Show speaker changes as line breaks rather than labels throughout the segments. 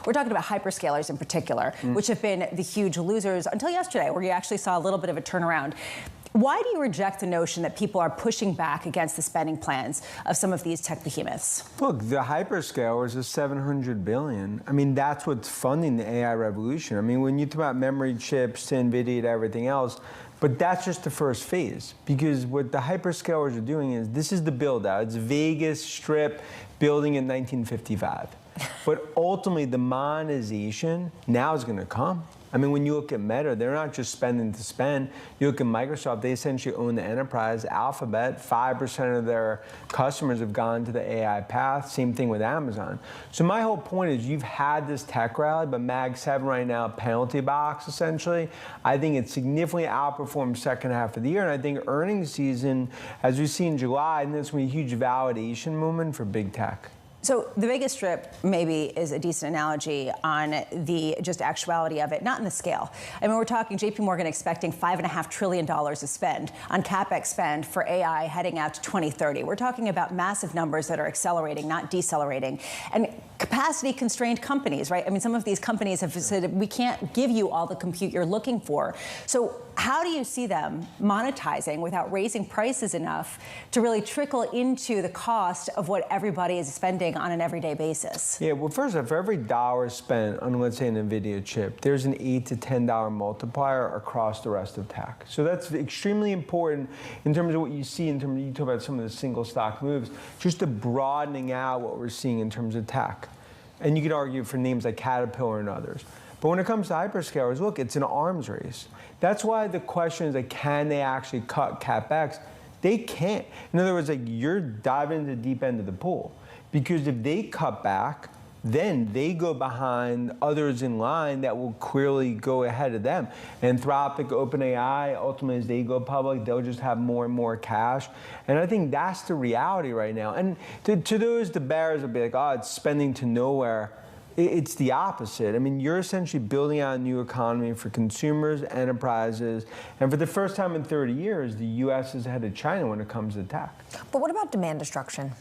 We're talking about hyperscalers in particular, which have been the huge losers until yesterday, where you actually saw a little bit of a turnaround. Why do you reject the notion that people are pushing back against the spending plans of some of these tech behemoths?
Look, the hyperscalers is $700 billion. I mean, that's what's funding the AI revolution. I mean, when you talk about memory chips to Nvidia to everything else, but that's just the first phase, because what the hyperscalers are doing is, this is the build out. It's Vegas Strip building in 1955. But ultimately, the monetization now is going to come. I mean, when you look at Meta, they're not just spending to spend. You look at Microsoft, they essentially own the enterprise. Alphabet, 5% of their customers have gone to the AI path. Same thing with Amazon. So my whole point is, you've had this tech rally, but Mag 7 right now, penalty box, essentially. I think it significantly outperformed second half of the year. And I think earnings season, as we see in July, and there's going to be a huge validation moment for big tech.
So the Vegas Strip maybe is a decent analogy on the just actuality of it, not in the scale. I mean, we're talking JP Morgan expecting $5.5 trillion to spend on CapEx spend for AI heading out to 2030. We're talking about massive numbers that are accelerating, not decelerating. And capacity-constrained companies, right? I mean, some of these companies have said, we can't give you all the compute you're looking for. So how do you see them monetizing without raising prices enough to really trickle into the cost of what everybody is spending on an everyday basis?
Yeah, well, first off, for every dollar spent on, let's say, an Nvidia chip, there's an $8 to $10 multiplier across the rest of tech. So that's extremely important in terms of what you see in terms of, you talk about some of the single stock moves, just the broadening out what we're seeing in terms of tech. And you could argue for names like Caterpillar and others. But when it comes to hyperscalers, look, it's an arms race. That's why the question is, like, can they actually cut CapEx? They can't. In other words, like, you're diving into the deep end of the pool. Because if they cut back, then they go behind others in line that will clearly go ahead of them. Anthropic, OpenAI, ultimately, as they go public, they'll just have more and more cash. And I think that's the reality right now. And to those, the bears will be like, oh, it's spending to nowhere. It's the opposite. I mean, you're essentially building out a new economy for consumers, enterprises, and for the first time in 30 years, the U.S. is ahead of China when it comes to tech.
But what about demand destruction?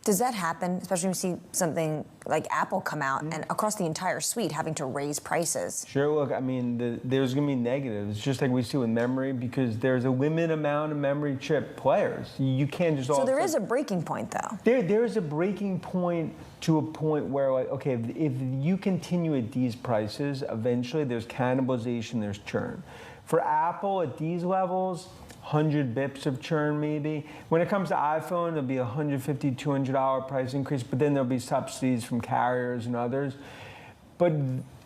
Does that happen, especially when you see something like Apple come out and across the entire suite having to raise prices?
Sure, look, I mean, there's going to be negatives, just like we see with memory, because there's a limited amount of memory chip players. You can't just all...
So there is a breaking point, though.
There is a breaking point to a point where, like, okay, if you continue at these prices, eventually there's cannibalization, there's churn. For Apple, at these levels, 100 bips of churn maybe. When it comes to iPhone, there'll be a $150, $200 price increase, but then there'll be subsidies from carriers and others. But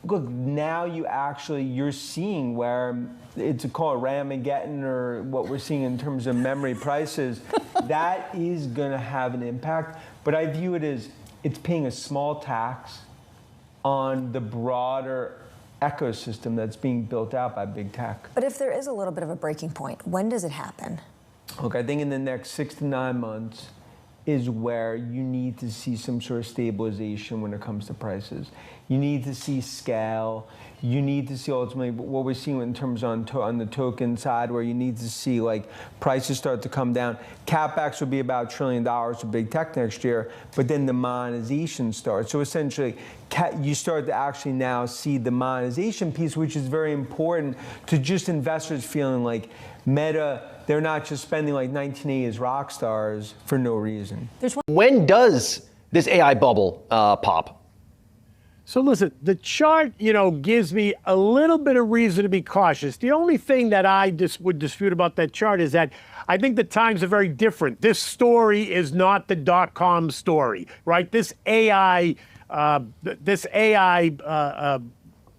look, now you're seeing where it's called Ramageddon, or what we're seeing in terms of memory prices. That is going to have an impact, but I view it as it's paying a small tax on the broader ecosystem that's being built out by big tech.
But if there is a little bit of a breaking point, when does it happen?
Look, I think in the next 6 to 9 months is where you need to see some sort of stabilization when it comes to prices. You need to see scale. You need to see ultimately what we're seeing in terms on the token side, where you need to see, like, prices start to come down. CapEx will be about $1 trillion for big tech next year, but then the monetization starts. So essentially, you start to actually now see the monetization piece, which is very important to just investors feeling like Meta, they're not just spending like 1980s rock stars for no reason.
When does this AI bubble pop?
So listen, the chart, gives me a little bit of reason to be cautious. The only thing that I would dispute about that chart is that I think the times are very different. This story is not the .com story, right? This AI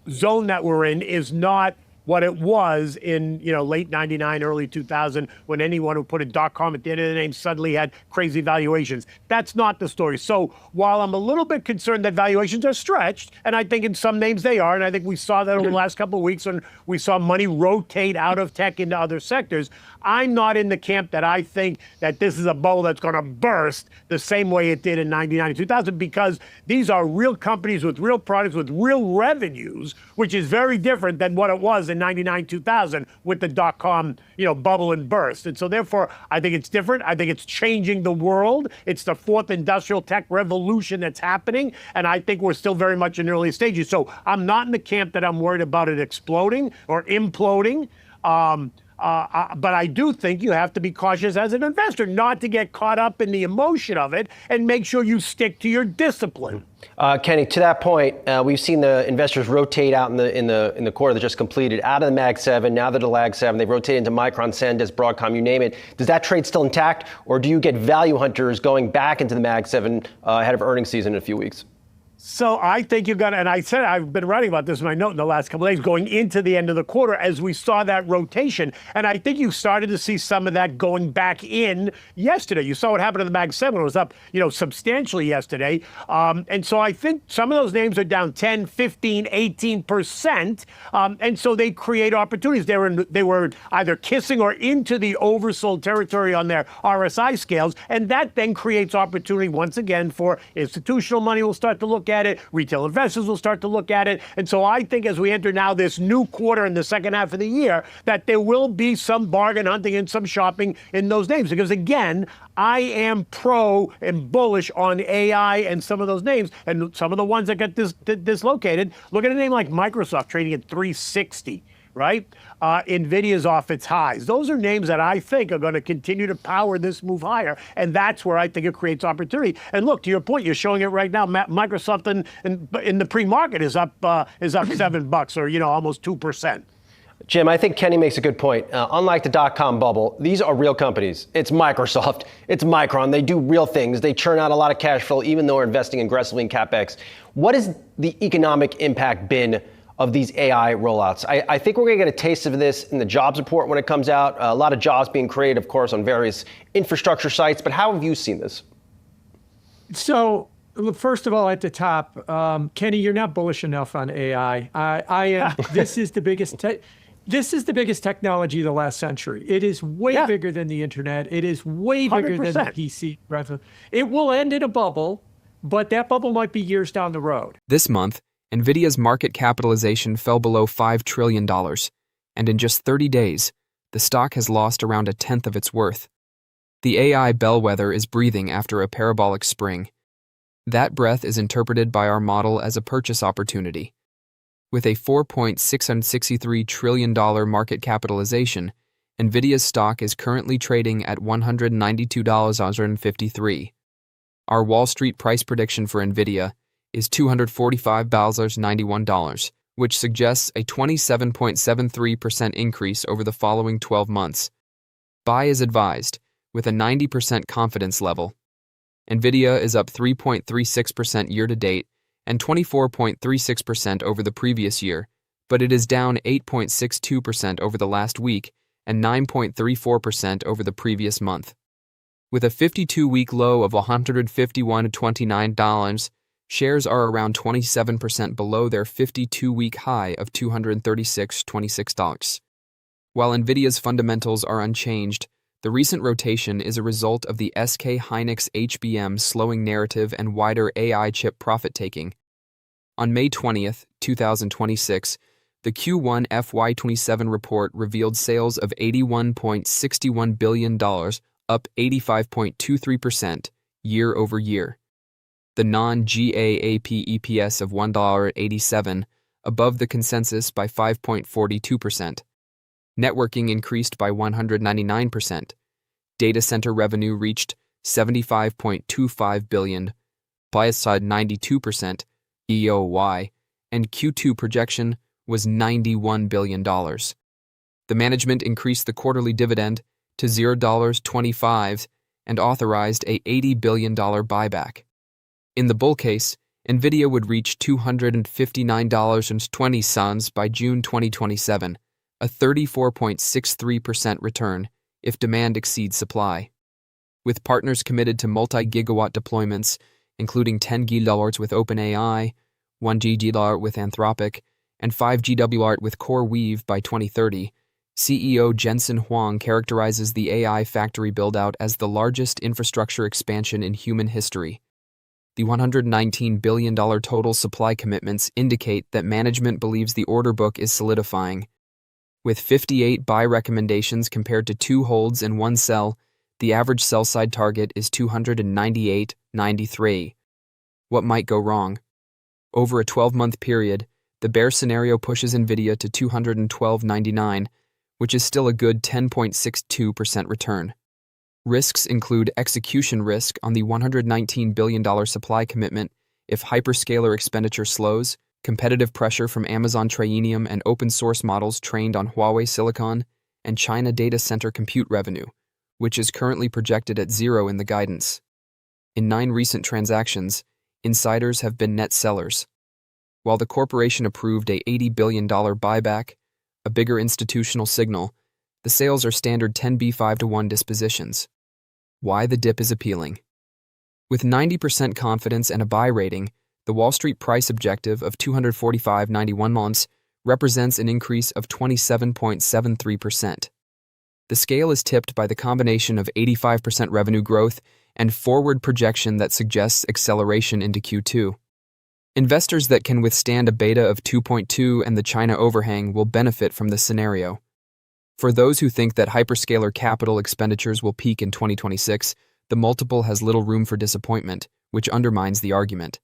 zone that we're in is not what it was in late 99, early 2000, when anyone who put a .com at the end of the name suddenly had crazy valuations. That's not the story. So while I'm a little bit concerned that valuations are stretched, and I think in some names they are, and I think we saw that over the last couple of weeks when we saw money rotate out of tech into other sectors, I'm not in the camp that I think that this is a bubble that's going to burst the same way it did in 99 and 2000, because these are real companies with real products, with real revenues, which is very different than what it was in in 99, 2000 with the dot-com, bubble and burst. And so therefore, I think it's different. I think it's changing the world. It's the fourth industrial tech revolution that's happening. And I think we're still very much in early stages. So I'm not in the camp that I'm worried about it exploding or imploding. But I do think you have to be cautious as an investor, not to get caught up in the emotion of it, and make sure you stick to your discipline.
Kenny, to that point, we've seen the investors rotate out in the quarter that just completed out of the Mag 7. Now they're the Lag 7. They've rotated into Micron, Sandisk, Broadcom, you name it. Does that trade still intact, or do you get value hunters going back into the Mag 7 ahead of earnings season in a few weeks?
So I think you've got, and I said I've been writing about this in my note in the last couple of days, going into the end of the quarter as we saw that rotation. And I think you started to see some of that going back in yesterday. You saw what happened to the Mag 7. It was up, substantially yesterday. And so I think some of those names are down 10, 15, 18%. And so they create opportunities. They were either kissing or into the oversold territory on their RSI scales. And that then creates opportunity once again for institutional money will start to look at it. Retail investors will start to look at it. And so I think as we enter now this new quarter in the second half of the year, that there will be some bargain hunting and some shopping in those names. Because again, I am pro and bullish on AI and some of those names and some of the ones that get dislocated. Look at a name like Microsoft trading at 360. Right? Nvidia's off its highs. Those are names that I think are going to continue to power this move higher. And that's where I think it creates opportunity. And look, to your point, you're showing it right now. Microsoft in the pre-market is up $7 or, almost 2%.
Jim, I think Kenny makes a good point. Unlike the dot-com bubble, these are real companies. It's Microsoft. It's Micron. They do real things. They churn out a lot of cash flow, even though they're investing aggressively in CapEx. What has the economic impact been of these AI rollouts? I think we're going to get a taste of this in the jobs report when it comes out. A lot of jobs being created, of course, on various infrastructure sites. But how have you seen this?
So, first of all, at the top, Kenny, you're not bullish enough on AI. I am. This is the biggest. This is the biggest technology of the last century. It is way bigger than the internet. It is way bigger
100%.
than the PC. It will end in a bubble, but that bubble might be years down the road.
This month, Nvidia's market capitalization fell below $5 trillion, and in just 30 days, the stock has lost around a tenth of its worth. The AI bellwether is breathing after a parabolic spring. That breath is interpreted by our model as a purchase opportunity. With a $4.663 trillion market capitalization, Nvidia's stock is currently trading at $192.53. Our Wall Street price prediction for Nvidia is $245.91, which suggests a 27.73% increase over the following 12 months. Buy as advised, with a 90% confidence level. Nvidia is up 3.36% year-to-date and 24.36% over the previous year, but it is down 8.62% over the last week and 9.34% over the previous month. With a 52-week low of $151.29, shares are around 27% below their 52-week high of $236.26. While Nvidia's fundamentals are unchanged, the recent rotation is a result of the SK Hynix HBM slowing narrative and wider AI chip profit-taking. On May 20th, 2026, the Q1 FY27 report revealed sales of $81.61 billion, up 85.23% year over year. The non-GAAP EPS of $1.87, above the consensus by 5.42%. Networking increased by 199%. Data center revenue reached $75.25 billion, buy-side 92%, EOY, and Q2 projection was $91 billion. The management increased the quarterly dividend to $0.25 and authorized a $80 billion buyback. In the bull case, Nvidia would reach $259.20 by June 2027, a 34.63% return if demand exceeds supply. With partners committed to multi-gigawatt deployments, including 10 GWh with OpenAI, 1 GWh with Anthropic, and 5 GWh with CoreWeave by 2030, CEO Jensen Huang characterizes the AI factory build-out as the largest infrastructure expansion in human history. The $119 billion total supply commitments indicate that management believes the order book is solidifying. With 58 buy recommendations compared to 2 holds and 1 sell, the average sell-side target is 298.93. What might go wrong? Over a 12-month period, the bear scenario pushes Nvidia to 212.99, which is still a good 10.62% return. Risks include execution risk on the $119 billion supply commitment if hyperscaler expenditure slows, competitive pressure from Amazon Trainium and open-source models trained on Huawei Silicon, and China data center compute revenue, which is currently projected at 0 in the guidance. In 9 recent transactions, insiders have been net sellers. While the corporation approved a $80 billion buyback, a bigger institutional signal, the sales are standard 10b5-1 dispositions. Why the dip is appealing. With 90% confidence and a buy rating, the Wall Street price objective of 245.91 months represents an increase of 27.73%. The scale is tipped by the combination of 85% revenue growth and forward projection that suggests acceleration into Q2. Investors that can withstand a beta of 2.2 and the China overhang will benefit from this scenario. For those who think that hyperscaler capital expenditures will peak in 2026, the multiple has little room for disappointment, which undermines the argument.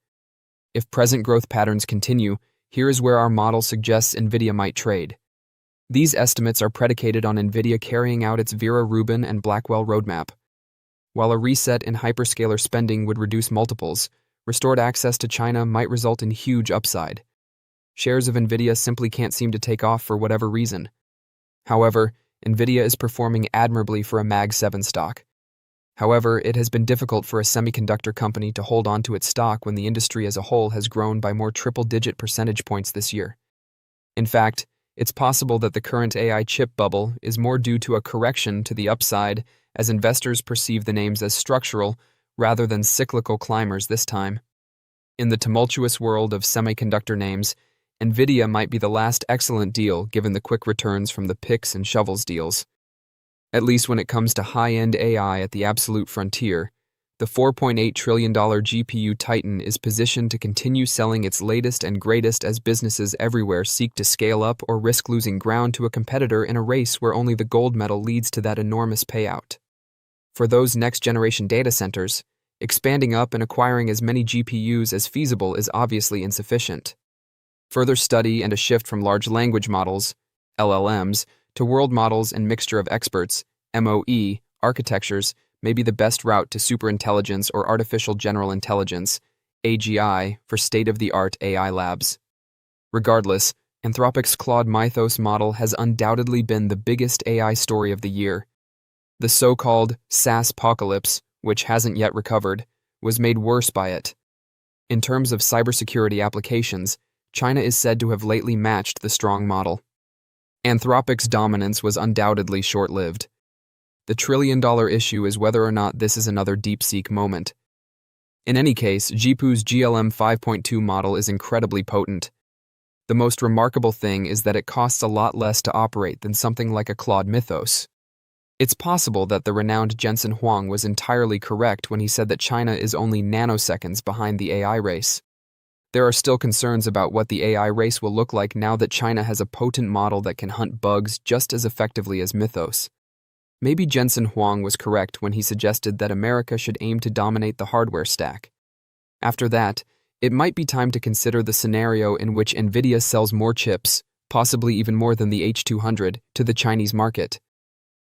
If present growth patterns continue, here is where our model suggests Nvidia might trade. These estimates are predicated on Nvidia carrying out its Vera Rubin and Blackwell roadmap. While a reset in hyperscaler spending would reduce multiples, restored access to China might result in huge upside. Shares of Nvidia simply can't seem to take off for whatever reason. However, Nvidia is performing admirably for a Mag 7 stock. However, it has been difficult for a semiconductor company to hold on to its stock when the industry as a whole has grown by more triple-digit percentage points this year. In fact, it's possible that the current AI chip bubble is more due to a correction to the upside as investors perceive the names as structural rather than cyclical climbers this time. In the tumultuous world of semiconductor names, Nvidia might be the last excellent deal given the quick returns from the picks and shovels deals. At least when it comes to high-end AI at the absolute frontier, the $4.8 trillion GPU titan is positioned to continue selling its latest and greatest as businesses everywhere seek to scale up or risk losing ground to a competitor in a race where only the gold medal leads to that enormous payout. For those next-generation data centers, expanding up and acquiring as many GPUs as feasible is obviously insufficient. Further study and a shift from large language models, LLMs, to world models and mixture of experts, MOE, architectures may be the best route to superintelligence or artificial general intelligence, AGI, for state-of-the-art AI labs. Regardless, Anthropic's Claude Mythos model has undoubtedly been the biggest AI story of the year. The so-called SaaS-pocalypse, which hasn't yet recovered, was made worse by it. In terms of cybersecurity applications, China is said to have lately matched the strong model. Anthropic's dominance was undoubtedly short-lived. The trillion-dollar issue is whether or not this is another DeepSeek moment. In any case, Jipu's GLM 5.2 model is incredibly potent. The most remarkable thing is that it costs a lot less to operate than something like a Claude Mythos. It's possible that the renowned Jensen Huang was entirely correct when he said that China is only nanoseconds behind the AI race. There are still concerns about what the AI race will look like now that China has a potent model that can hunt bugs just as effectively as Mythos. Maybe Jensen Huang was correct when he suggested that America should aim to dominate the hardware stack. After that, it might be time to consider the scenario in which Nvidia sells more chips, possibly even more than the H200, to the Chinese market.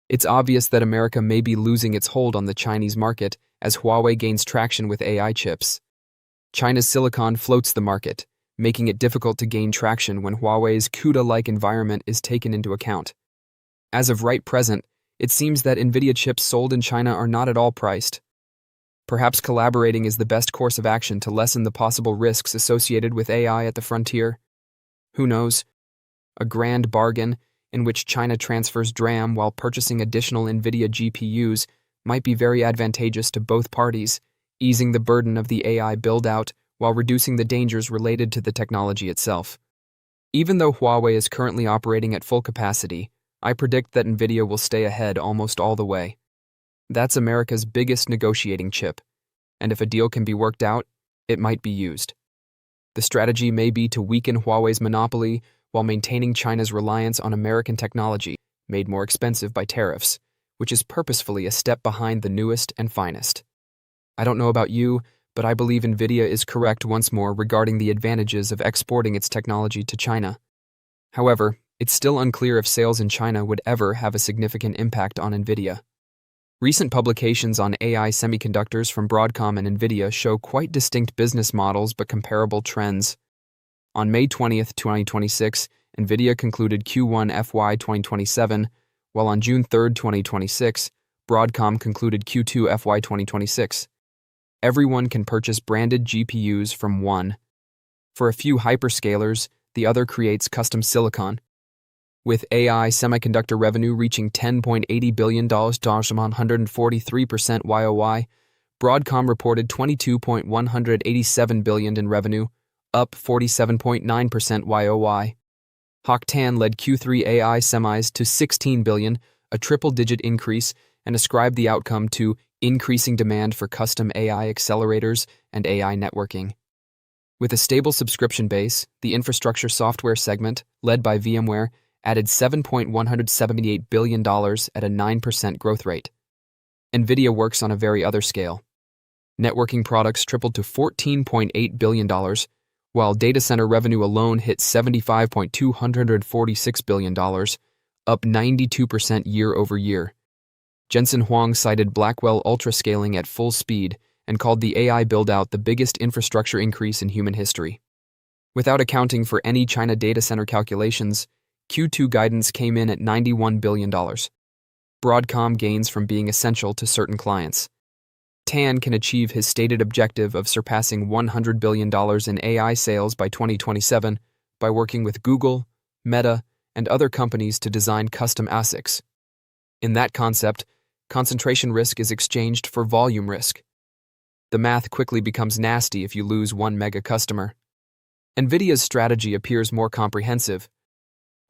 It's obvious that America may be losing its hold on the Chinese market as Huawei gains traction with AI chips. China's silicon floats the market, making it difficult to gain traction when Huawei's CUDA-like environment is taken into account. As of right present, it seems that Nvidia chips sold in China are not at all priced. Perhaps collaborating is the best course of action to lessen the possible risks associated with AI at the frontier. Who knows? A grand bargain in which China transfers DRAM while purchasing additional Nvidia GPUs might be very advantageous to both parties, easing the burden of the AI build-out while reducing the dangers related to the technology itself. Even though Huawei is currently operating at full capacity, I predict that Nvidia will stay ahead almost all the way. That's America's biggest negotiating chip, and if a deal can be worked out, it might be used. The strategy may be to weaken Huawei's monopoly while maintaining China's reliance on American technology, made more expensive by tariffs, which is purposefully a step behind the newest and finest. I don't know about you, but I believe Nvidia is correct once more regarding the advantages of exporting its technology to China. However, it's still unclear if sales in China would ever have a significant impact on Nvidia. Recent publications on AI semiconductors from Broadcom and Nvidia show quite distinct business models but comparable trends. On May 20th, 2026, Nvidia concluded Q1 FY 2027, while on June 3rd, 2026, Broadcom concluded Q2 FY 2026. Everyone can purchase branded GPUs from one. For a few hyperscalers, the other creates custom silicon. With AI semiconductor revenue reaching $10.80 billion, down 143% YOY, Broadcom reported $22.187 billion in revenue, up 47.9% YOY. Hock Tan led Q3 AI semis to $16 billion, a triple-digit increase, and ascribed the outcome to increasing demand for custom AI accelerators and AI networking. With a stable subscription base, the infrastructure software segment, led by VMware, added $7.178 billion at a 9% growth rate. Nvidia works on a very other scale. Networking products tripled to $14.8 billion, while data center revenue alone hit $75.246 billion, up 92% year over year. Jensen Huang cited Blackwell ultra-scaling at full speed and called the AI build-out the biggest infrastructure increase in human history. Without accounting for any China data center calculations, Q2 guidance came in at $91 billion. Broadcom gains from being essential to certain clients. Tan can achieve his stated objective of surpassing $100 billion in AI sales by 2027 by working with Google, Meta, and other companies to design custom ASICs. In that concept, concentration risk is exchanged for volume risk. The math quickly becomes nasty if you lose one mega customer. Nvidia's strategy appears more comprehensive.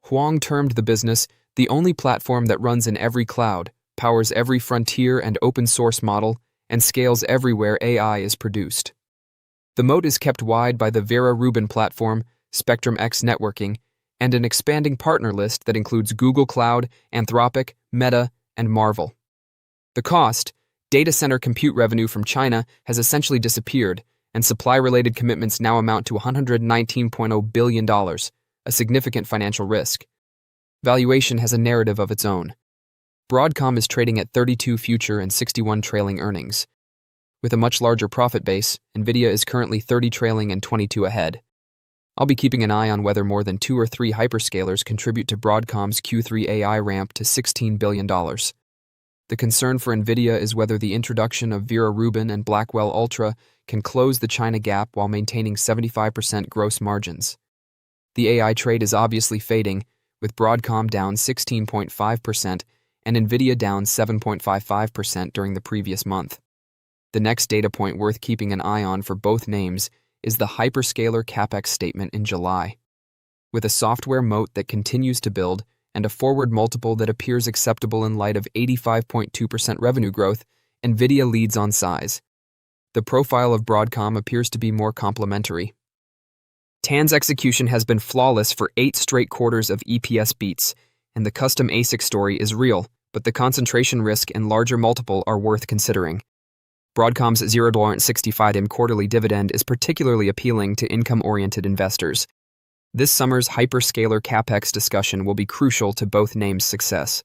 Huang termed the business the only platform that runs in every cloud, powers every frontier and open source model, and scales everywhere AI is produced. The moat is kept wide by the Vera Rubin platform, Spectrum X networking, and an expanding partner list that includes Google Cloud, Anthropic, Meta, and Marvel. The cost, data center compute revenue from China, has essentially disappeared, and supply-related commitments now amount to $119.0 billion, a significant financial risk. Valuation has a narrative of its own. Broadcom is trading at 32 future and 61 trailing earnings. With a much larger profit base, Nvidia is currently 30 trailing and 22 ahead. I'll be keeping an eye on whether more than 2 or 3 hyperscalers contribute to Broadcom's Q3 AI ramp to $16 billion. The concern for Nvidia is whether the introduction of Vera Rubin and Blackwell Ultra can close the China gap while maintaining 75% gross margins. The AI trade is obviously fading, with Broadcom down 16.5% and Nvidia down 7.55% during the previous month. The next data point worth keeping an eye on for both names is the hyperscaler CapEx statement in July. With a software moat that continues to build and a forward multiple that appears acceptable in light of 85.2% revenue growth, Nvidia leads on size. The profile of Broadcom appears to be more complementary. Tan's execution has been flawless for 8 straight quarters of EPS beats, and the custom ASIC story is real, but the concentration risk and larger multiple are worth considering. Broadcom's $0.65 quarterly dividend is particularly appealing to income-oriented investors. This summer's hyperscaler CapEx discussion will be crucial to both names' success.